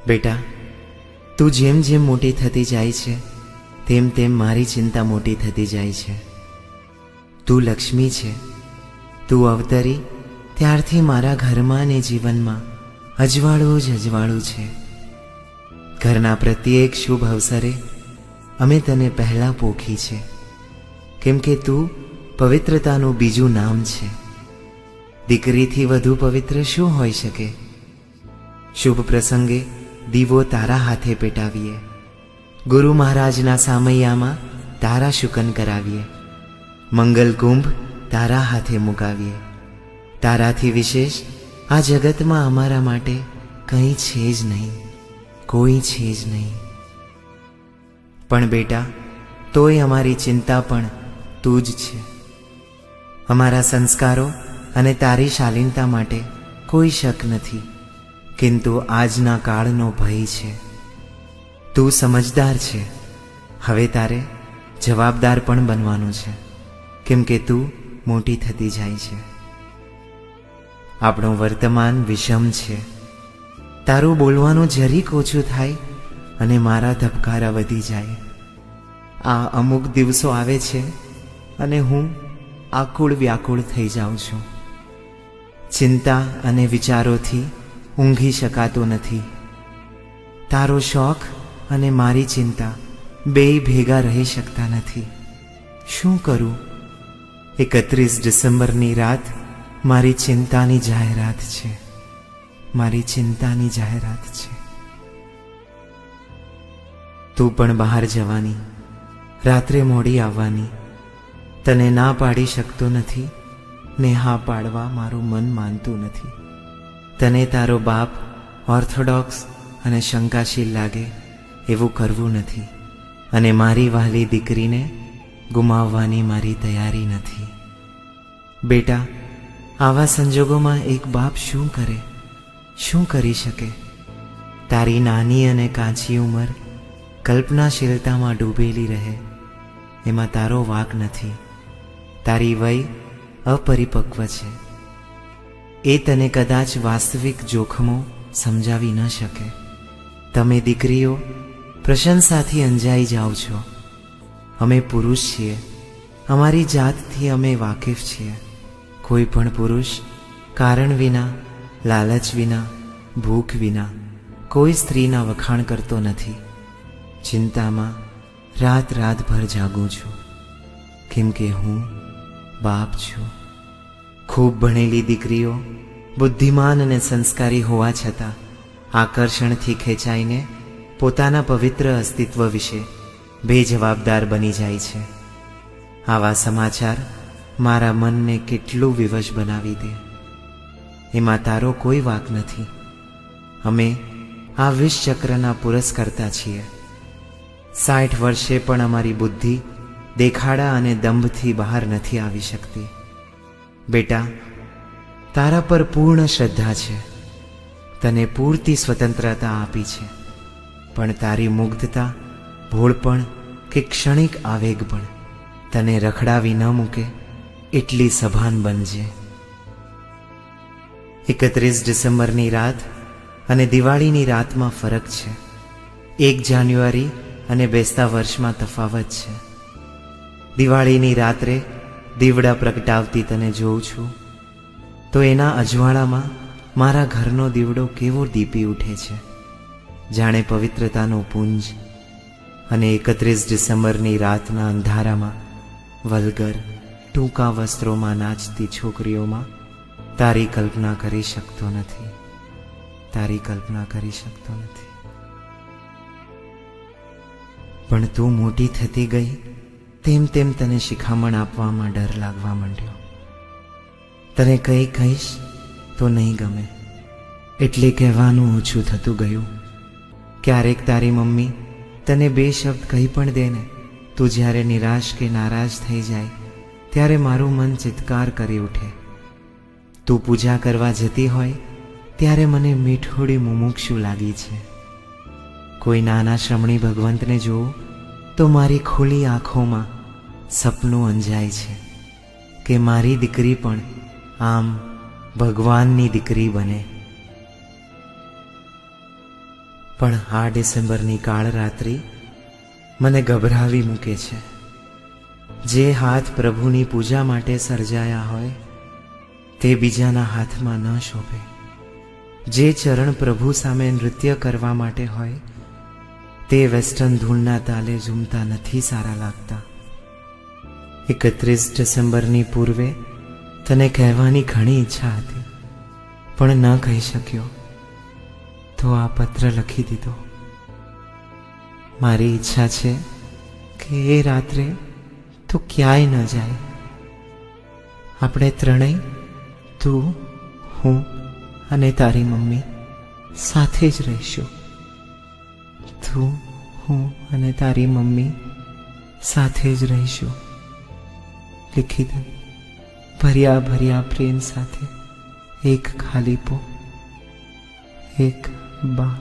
બેટા, તું જેમ જેમ મોટી થતી જાય છે તેમ તેમ મારી ચિંતા મોટી થતી જાય છે. તું લક્ષ્મી છે. તું અવતરી ત્યારથી મારા ઘરમાં ને જીવનમાં અજવાળું જ અજવાળું છે. ઘરના પ્રત્યેક શુભ અવસરે અમે તને પહેલાં પોખી છે, કેમ કે તું પવિત્રતાનું બીજું નામ છે. દીકરીથી વધુ પવિત્ર શું હોઈ શકે? શુભ પ્રસંગે દીવો તારા હાથે પેટાવીએ, ગુરુ મહારાજના સામૈયામાં તારા શુકન કરાવીએ, મંગલ કુંભ તારા હાથે મુકાવીએ. તારાથી વિશેષ આ જગતમાં અમારા માટે કંઈ છે જ નહીં, કોઈ છે જ નહીં. પણ બેટા, તોય અમારી ચિંતા પણ તું જ છે. અમારા સંસ્કારો અને તારી શાલીનતા માટે કોઈ શક નથી, કિંતુ આજના કાળનો ભય છે. તું સમજદાર છે. હવે તારે જવાબદાર પણ બનવાનું છે, કેમ કે તું મોટી થતી જાય છે. આપણું વર્તમાન વિષમ છે. તારું બોલવાનું જરીક ઓછું થાય અને મારા ધબકારા વધી જાય. આ અમુક દિવસો આવે છે અને હું આકુળ વ્યાકુળ થઈ જાઉં છું. ચિંતા અને વિચારોથી ઊંઘી શકાતો નથી. તારો શોખ અને મારી ચિંતા બેય ભેગા રહી શકતા નથી. શું કરું? 31 ડિસેમ્બરની રાત મારી ચિંતાની જાહેરાત છે. મારી ચિંતાની જાહેરાત છે. તું પણ બહાર જવાની, રાત્રે મોડી આવવાની. તને ના પાડી શકતો નથી ને હા પાડવા મારું મન માનતું નથી. તને તારો બાપ ઓર્થોડોક્સ અને શંકાશીલ લાગે એવું કરવું નથી, અને મારી વહાલી દીકરીને ગુમાવવાની મારી તૈયારી નથી. બેટા, આવા સંજોગોમાં એક બાપ શું કરે, શું કરી શકે? તારી નાની અને કાચી ઉંમર કલ્પનાશીલતામાં ડૂબેલી રહે એમાં તારો વાંક નથી. તારી વય અપરિપક્વ છે. એ તને કદાચ વાસ્તવિક જોખમો સમજાવી ન શકે. તમે દીકરીઓ પ્રશંસાથી અંજાઈ જાઓ છો. અમે પુરુષ છીએ. અમારી જાતથી અમે વાકેફ છીએ. કોઈ પણ પુરુષ કારણ વિના, લાલચ વિના, ભૂખ વિના કોઈ સ્ત્રીના વખાણ કરતો નથી. ચિંતામાં રાત રાતભર જાગું છું, કેમ કે હું બાપ છું. ખૂબ ભણેલી દીકરીઓ બુદ્ધિમાન અને સંસ્કારી હોવા છતાં આકર્ષણથી ખેંચાઈને પોતાના પવિત્ર અસ્તિત્વ વિશે બેજવાબદાર બની જાય છે. આવા સમાચાર મારા મનને કેટલું વિવશ બનાવી દે. એમાં તારો કોઈ વાંક નથી. અમે આ વિષચક્રના પુરસ્કર્તા છીએ. 60 વર્ષે પણ અમારી બુદ્ધિ દેખાડા અને દંભથી બહાર નથી આવી શકતી. બેટા, તારા પર પૂર્ણ શ્રદ્ધા છે. તને પૂરતી સ્વતંત્રતા આપી છે, પણ તારી મુગ્ધતા, ભોળપણ કે ક્ષણિક આવેગ પણ તને રખડાવી ન મૂકે એટલી સભાન બનજે. 31 ડિસેમ્બરની રાત અને દિવાળીની રાતમાં ફરક છે. 1 જાન્યુઆરી અને બેસતા વર્ષમાં તફાવત છે. દિવાળીની રાત્રે દીવડા પ્રગટાવતી તને જોઉં છું તો એના અજવાળામાં મારા ઘરનો દીવડો કેવો દીપી ઉઠે છે, જાણે પવિત્રતાનો પુંજ. અને 31 ડિસેમ્બરની રાતના અંધારામાં વલ્ગર ટૂંકા વસ્ત્રોમાં નાચતી છોકરીઓમાં તારી કલ્પના કરી શકતો નથી. તારી કલ્પના કરી શકતો નથી. પણ તું મોટી થતી ગઈ તેમ તેમ તને શિખામણ આપવામાં ડર લાગવા માંડ્યો. તને કંઈ કહીશ તો નહીં ગમે એટલે કહેવાનું ઓછું થતું ગયું. ક્યારેક તારી મમ્મી તને 2 શબ્દ કહી પણ દે ને, તું જ્યારે નિરાશ કે નારાજ થઈ જાય ત્યારે મારું મન ચિત્કાર કરી ઉઠે. તું પૂજા કરવા જતી હોય ત્યારે મને મીઠોડી મુમુક્ષુ લાગી છે. કોઈ નાના શ્રમણી ભગવંતને જોઉં તો મારી ખુલ્લી આંખોમાં સપનું અંજાય છે કે મારી દીકરી પણ આમ ભગવાનની દીકરી બને. પણ આ ડિસેમ્બરની કાળ રાત્રિ મને ગભરાવી મૂકે છે. જે હાથ પ્રભુની પૂજા માટે સર્જાયા હોય તે બીજાના હાથમાં ન શોભે. જે ચરણ પ્રભુ સામે નૃત્ય કરવા માટે હોય તે વેસ્ટર્ન ધૂળના તાલે ઝૂમતા નથી સારા લાગતા. 31 ડિસેમ્બરની પૂર્વે તને કહેવાની ઘણી ઈચ્છા હતી, પણ ન કહી શક્યો, તો આ પત્ર લખી દીધો. મારી ઈચ્છા છે કે એ રાત્રે તું ક્યાંય ન જાય. આપણે ત્રણેય, તું, હું અને તારી મમ્મી સાથે જ રહીશું. તું, હું અને તારી મમ્મી સાથે જ રહીશું. લીખી દે. ભર્યા ભર્યા પ્રેમ સાથે એક ખાલીપો, એક બા.